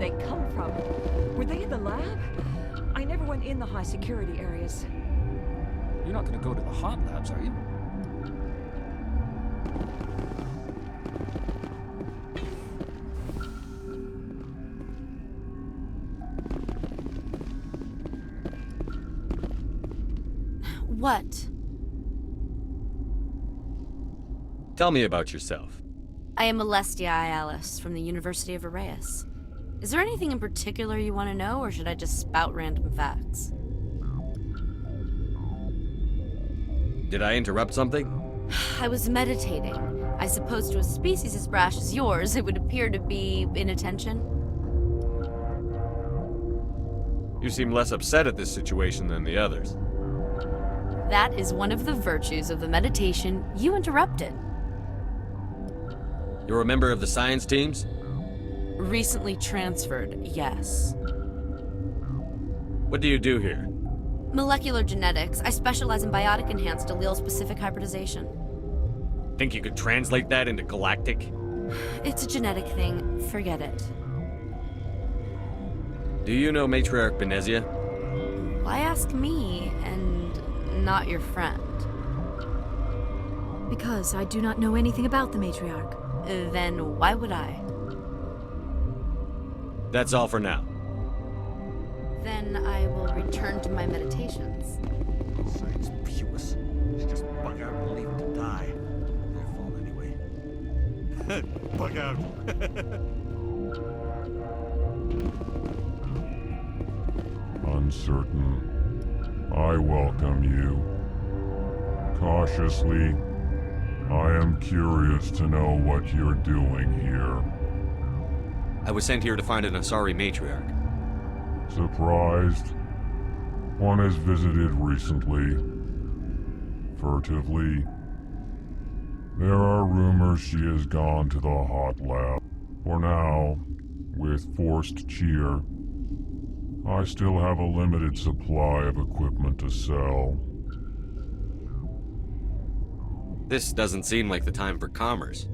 they come from. Were they in the lab? I never went in the high security areas. You're not gonna go to the hot labs, are you? What? Tell me about yourself. I am Alestia Alice from the University of Arrayas. Is there anything in particular you want to know, or should I just spout random facts? Did I interrupt something? I was meditating. I suppose to a species as brash as yours, it would appear to be inattention. You seem less upset at this situation than the others. That is one of the virtues of the meditation you interrupted. You're a member of the science teams? Recently transferred, yes. What do you do here? Molecular genetics. I specialize in biotic-enhanced allele-specific hybridization. Think you could translate that into galactic? It's a genetic thing. Forget it. Do you know Matriarch Benezia? Why ask me and not your friend? Because I do not know anything about the Matriarch. Then why would I? That's all for now. Then I will return to my meditations. Science Pewis. She just bug out and leave him to die. Their fault anyway. Bug out. Uncertain. I welcome you. Cautiously, I am curious to know what you're doing here. I was sent here to find an Asari matriarch. Surprised? One has visited recently. Furtively. There are rumors she has gone to the hot lab. For now, with forced cheer, I still have a limited supply of equipment to sell. This doesn't seem like the time for commerce.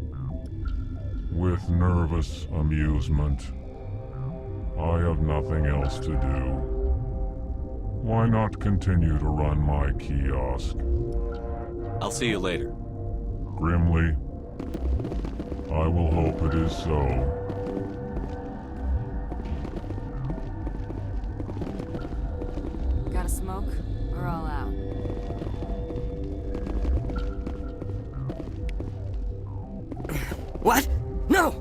With nervous amusement. I have nothing else to do. Why not continue to run my kiosk? I'll see you later. Grimly, I will hope it is so. Got a smoke? We're all out. What? No!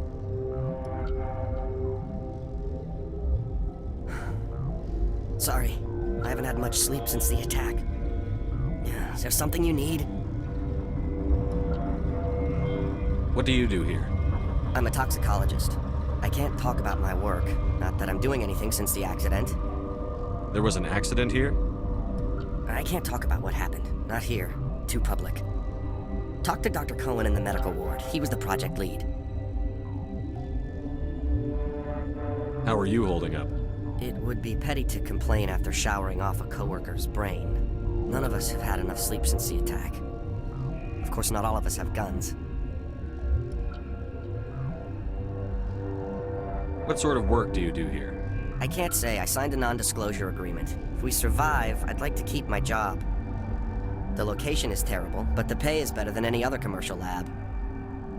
Sorry, I haven't had much sleep since the attack. Is there something you need? What do you do here? I'm a toxicologist. I can't talk about my work. Not that I'm doing anything since the accident. There was an accident here? I can't talk about what happened. Not here. Too public. Talk to Dr. Cohen in the medical ward. He was the project lead. How are you holding up? It would be petty to complain after showering off a coworker's brain. None of us have had enough sleep since the attack. Of course, not all of us have guns. What sort of work do you do here? I can't say. I signed a non-disclosure agreement. If we survive, I'd like to keep my job. The location is terrible, but the pay is better than any other commercial lab.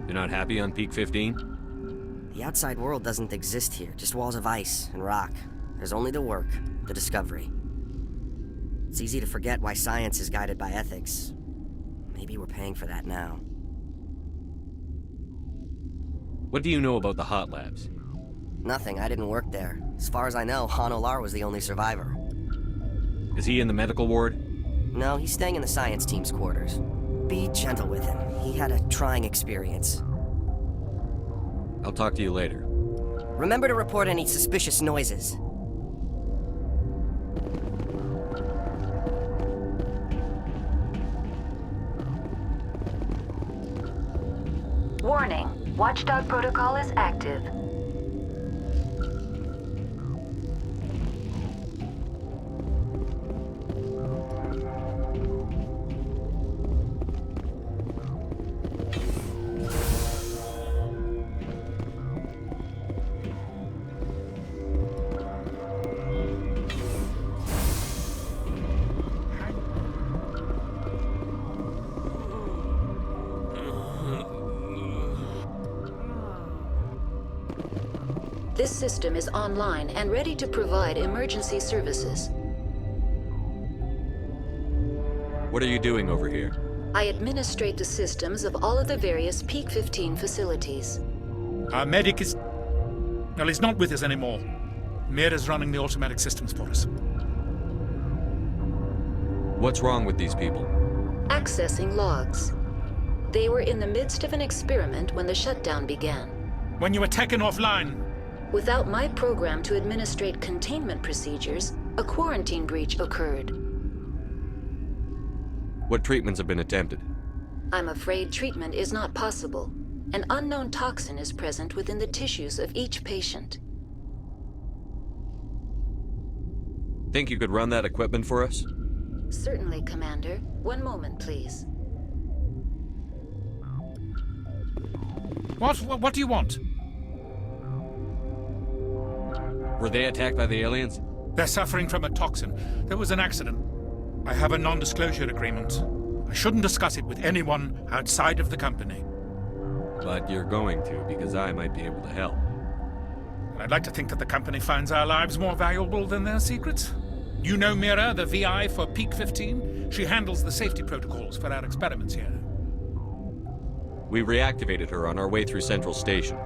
You're not happy on Peak 15? The outside world doesn't exist here, just walls of ice and rock. There's only the work, the discovery. It's easy to forget why science is guided by ethics. Maybe we're paying for that now. What do you know about the hot labs? Nothing, I didn't work there. As far as I know, Han Olar was the only survivor. Is he in the medical ward? No, he's staying in the science team's quarters. Be gentle with him. He had a trying experience. I'll talk to you later. Remember to report any suspicious noises. Warning. Watchdog protocol is active. This system is online and ready to provide emergency services. What are you doing over here? I administrate the systems of all of the various Peak 15 facilities. Our medic is... well, he's not with us anymore. Mira's running the automatic systems for us. What's wrong with these people? Accessing logs. They were in the midst of an experiment when the shutdown began. When you were taken offline, Without my program to administrate containment procedures, a quarantine breach occurred. What treatments have been attempted? I'm afraid treatment is not possible. An unknown toxin is present within the tissues of each patient. Think you could run that equipment for us? Certainly, Commander. One moment, please. what do you want? Were they attacked by the aliens? They're suffering from a toxin. There was an accident. I have a non-disclosure agreement. I shouldn't discuss it with anyone outside of the company. But you're going to, because I might be able to help. I'd like to think that the company finds our lives more valuable than their secrets. You know Mira, the VI for Peak 15? She handles the safety protocols for our experiments here. We reactivated her on our way through Central Station.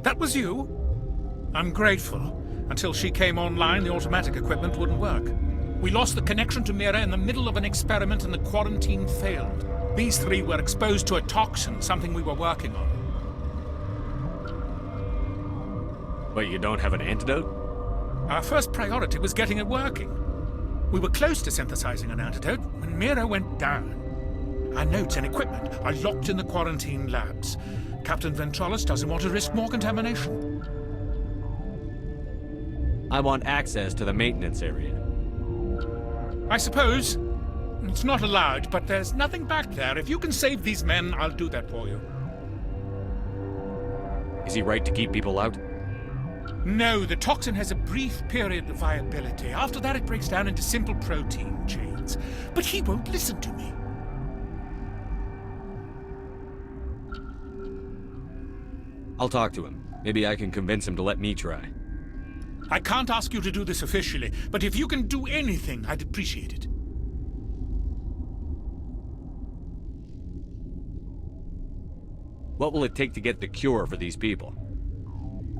That was you? I'm grateful. Until she came online, the automatic equipment wouldn't work. We lost the connection to Mira in the middle of an experiment and the quarantine failed. These three were exposed to a toxin, something we were working on. But you don't have an antidote? Our first priority was getting it working. We were close to synthesizing an antidote when Mira went down. Our notes and equipment are locked in the quarantine labs. Captain Ventralis doesn't want to risk more contamination. I want access to the maintenance area. I suppose. It's not allowed, but there's nothing back there. If you can save these men, I'll do that for you. Is he right to keep people out? No, the toxin has a brief period of viability. After that, it breaks down into simple protein chains. But he won't listen to me. I'll talk to him. Maybe I can convince him to let me try. I can't ask you to do this officially, but if you can do anything, I'd appreciate it. What will it take to get the cure for these people?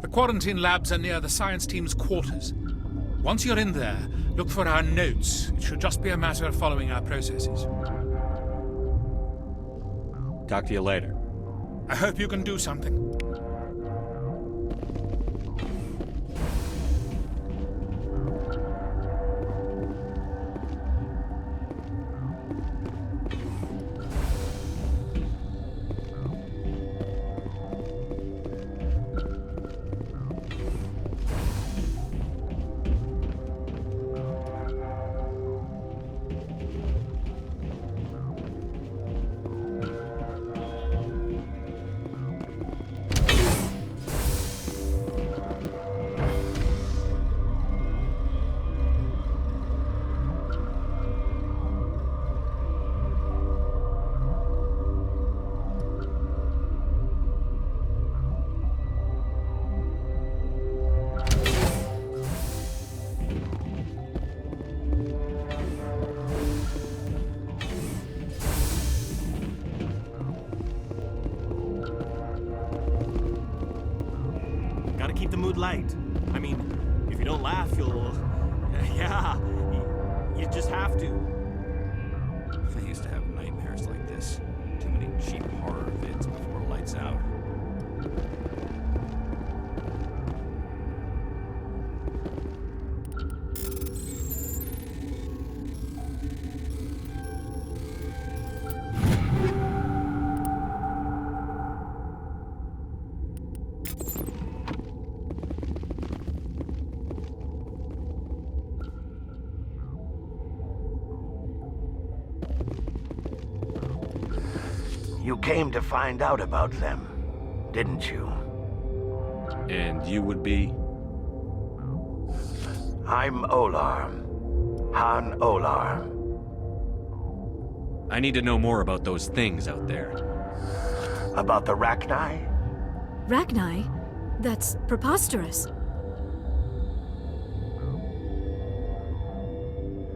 The quarantine labs are near the science team's quarters. Once you're in there, look for our notes. It should just be a matter of following our processes. Talk to you later. I hope you can do something. Gotta keep the mood light. I mean, if you don't laugh, you'll... yeah, you just have to. I used to have nightmares like this. Too many cheap horror vids before lights out. You came to find out about them, didn't you? And you would be? I'm Olar. Han Olar. I need to know more about those things out there. About the Rachni? Rachni? That's preposterous.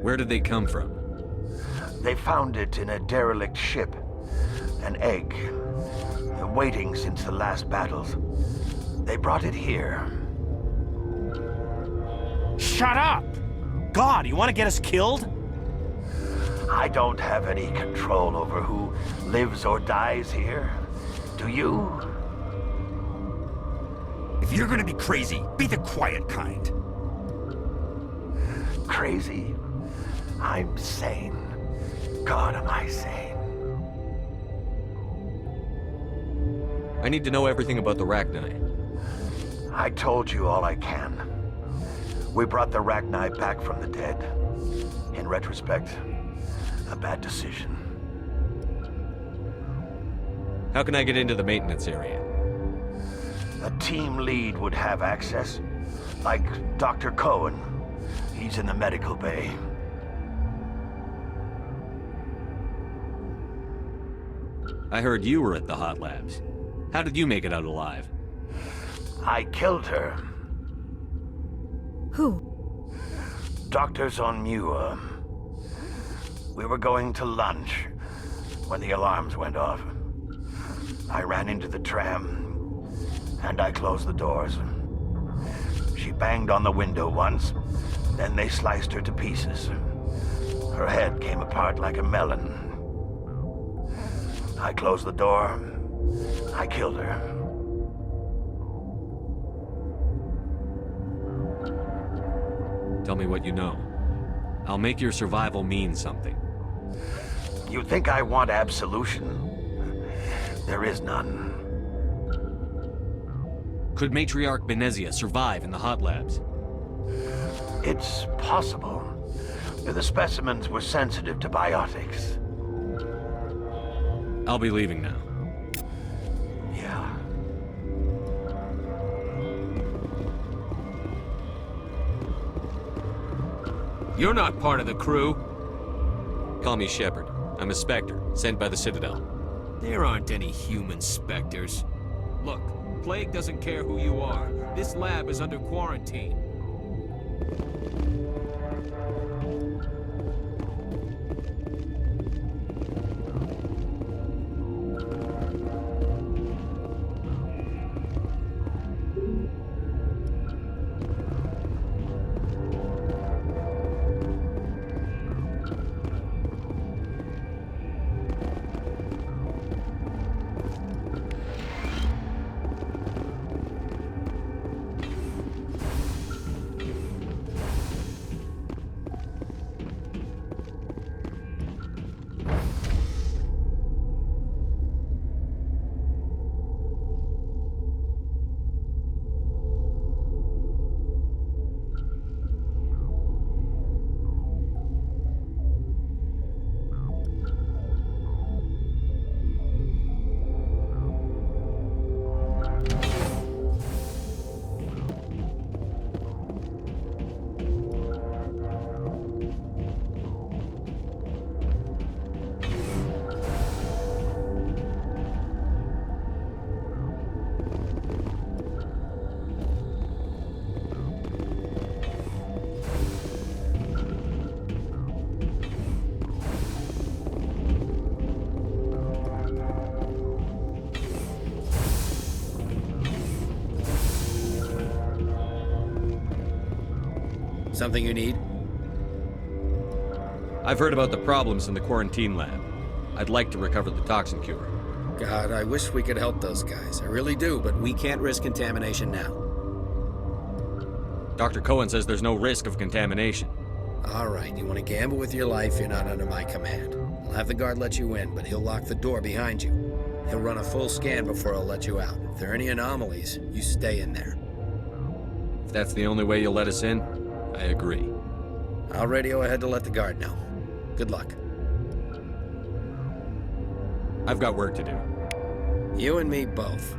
Where did they come from? They found it in a derelict ship. An egg. Waiting since the last battles. They brought it here. Shut up! God, you want to get us killed? I don't have any control over who lives or dies here. Do you? If you're gonna be crazy, be the quiet kind. Crazy? I'm sane. God, am I sane? I need to know everything about the Rachni. I told you all I can. We brought the Rachni back from the dead. In retrospect, a bad decision. How can I get into the maintenance area? A team lead would have access. Like Dr. Cohen. He's in the medical bay. I heard you were at the Hot Labs. How did you make it out alive? I killed her. Who? Doctors on Muir. We were going to lunch when the alarms went off. I ran into the tram, and I closed the doors. She banged on the window once, then they sliced her to pieces. Her head came apart like a melon. I closed the door. I killed her. Tell me what you know. I'll make your survival mean something. You think I want absolution? There is none. Could Matriarch Benezia survive in the Hot Labs? It's possible. The specimens were sensitive to biotics. I'll be leaving now. Yeah. You're not part of the crew. Call me Shepard. I'm a Spectre, sent by the Citadel. There aren't any human specters. Look, Plague doesn't care who you are. This lab is under quarantine. Something you need? I've heard about the problems in the quarantine lab. I'd like to recover the toxin cure. God, I wish we could help those guys. I really do, but we can't risk contamination now. Dr. Cohen says there's no risk of contamination. All right, you want to gamble with your life, you're not under my command. I'll have the guard let you in, but he'll lock the door behind you. He'll run a full scan before he'll let you out. If there are any anomalies, you stay in there. If that's the only way you'll let us in, I agree. I'll radio ahead to let the guard know. Good luck. I've got work to do. You and me both.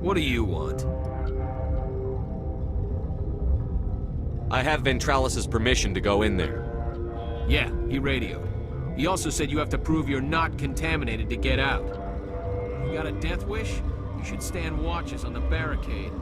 What do you want? I have Ventralis's permission to go in there. Yeah, he radioed. He also said you have to prove you're not contaminated to get out. You got a death wish? You should stand watches on the barricade.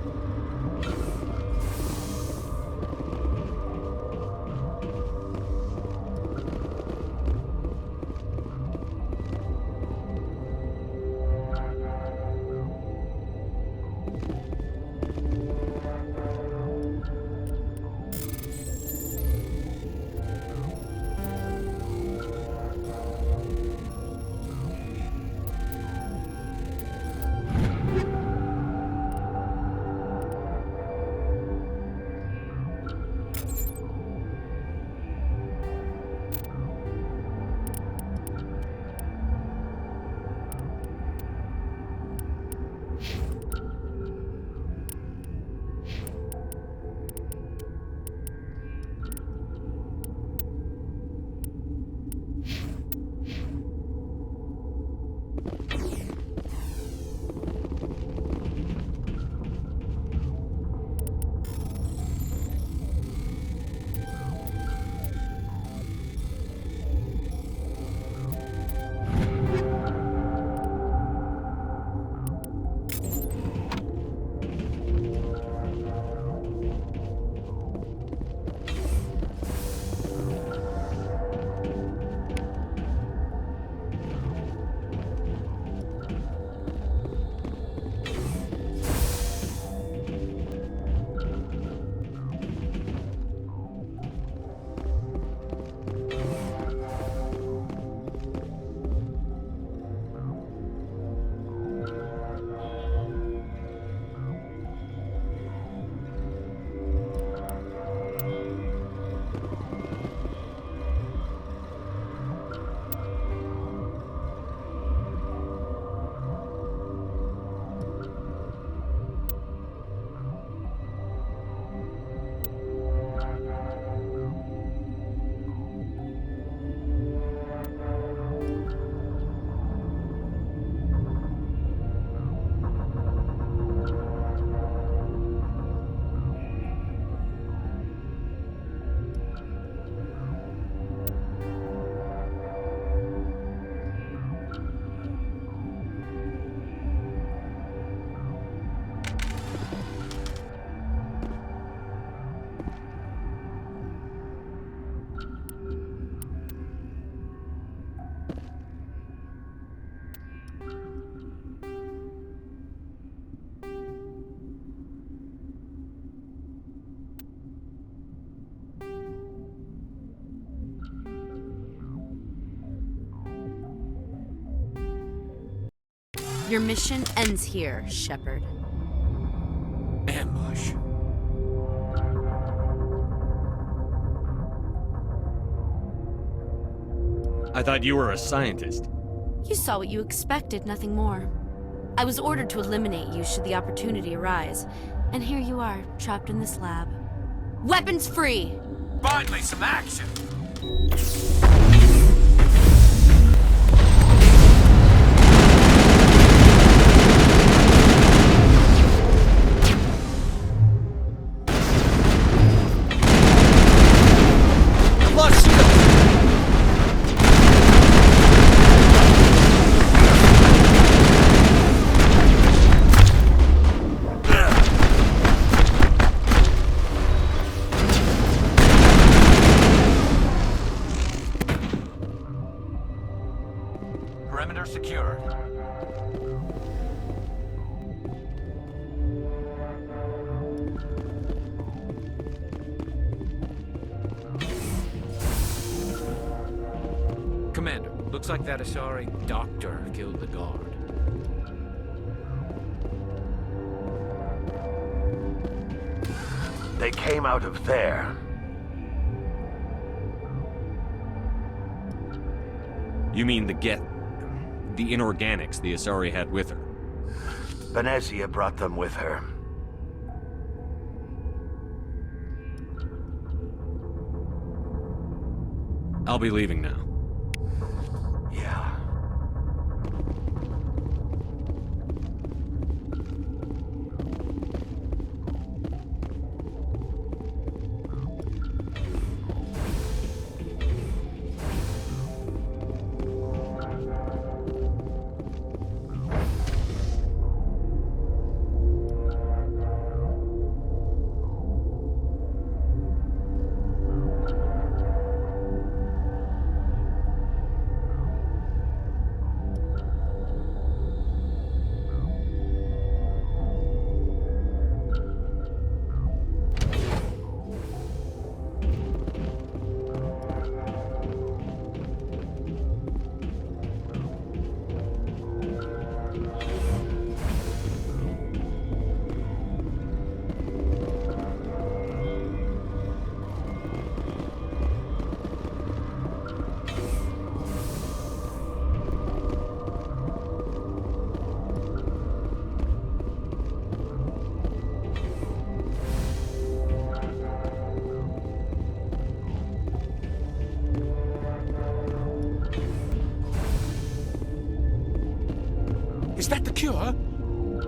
Your mission ends here, Shepard. Ambush. I thought you were a scientist. You saw what you expected, nothing more. I was ordered to eliminate you should the opportunity arise. And here you are, trapped in this lab. Weapons free! Finally, some action! Perimeter secured. Commander, looks like that Asari doctor killed the guard. They came out of there. You mean the inorganics the Asari had with her? Venezia brought them with her. I'll be leaving now. Yeah. Is that the cure?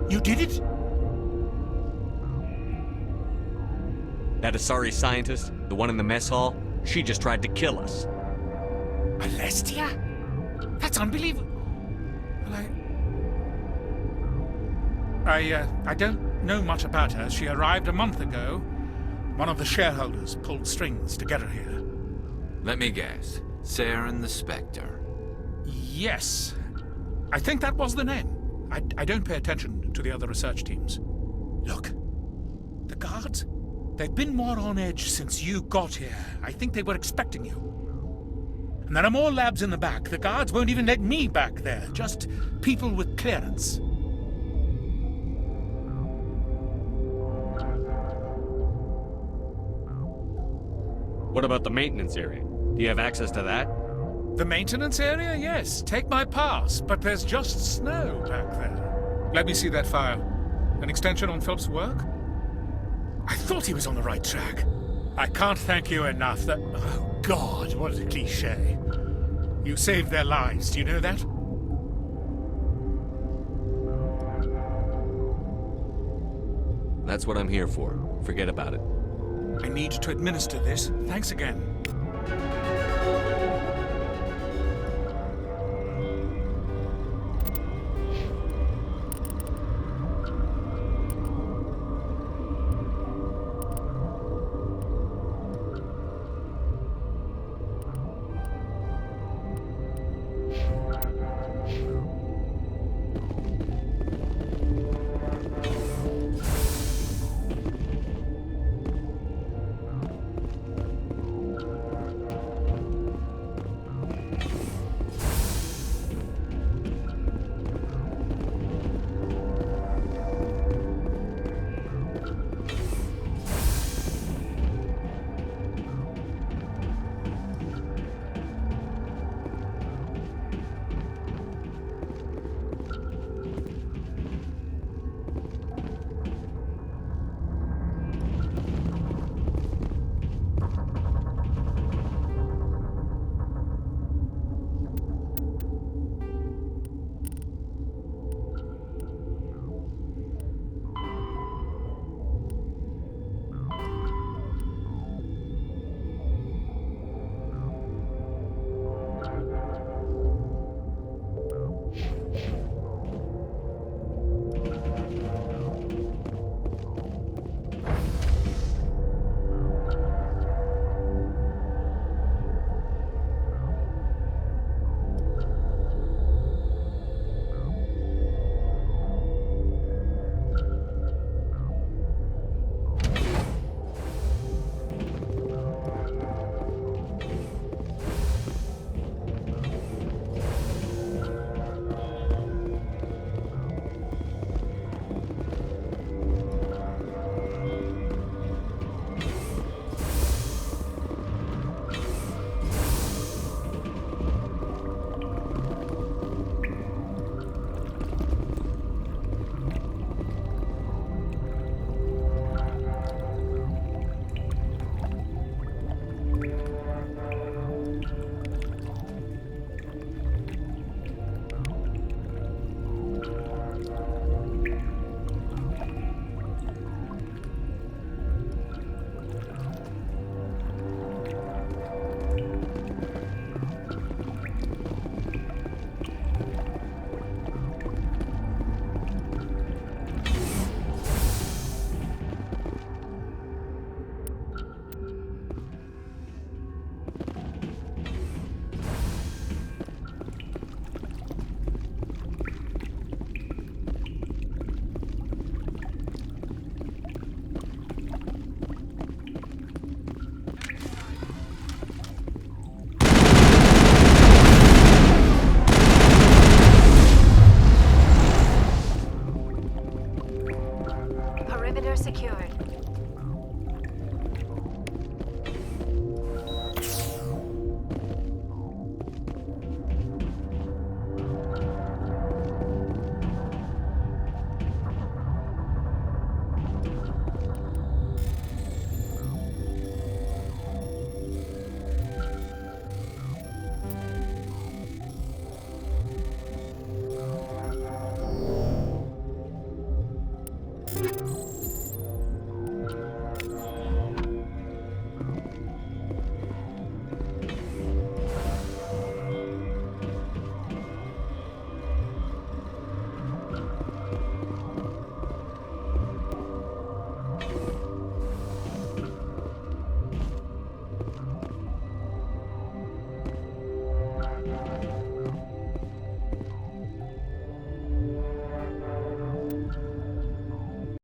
You did it? That Asari scientist, the one in the mess hall, she just tried to kill us. Alestia? That's unbelievable. Well, I don't know much about her. She arrived a month ago. One of the shareholders pulled strings to get her here. Let me guess. Saren the Spectre. Yes. I think that was the name. I don't pay attention to the other research teams. Look, the guards, they've been more on edge since you got here. I think they were expecting you. And there are more labs in the back. The guards won't even let me back there. Just people with clearance. What about the maintenance area? Do you have access to that? The maintenance area? Yes. Take my pass. But there's just snow back there. Let me see that file. An extension on Philip's work? I thought he was on the right track. I can't thank you enough. That... Oh, God, what a cliché. You saved their lives. Do you know that? That's what I'm here for. Forget about it. I need to administer this. Thanks again.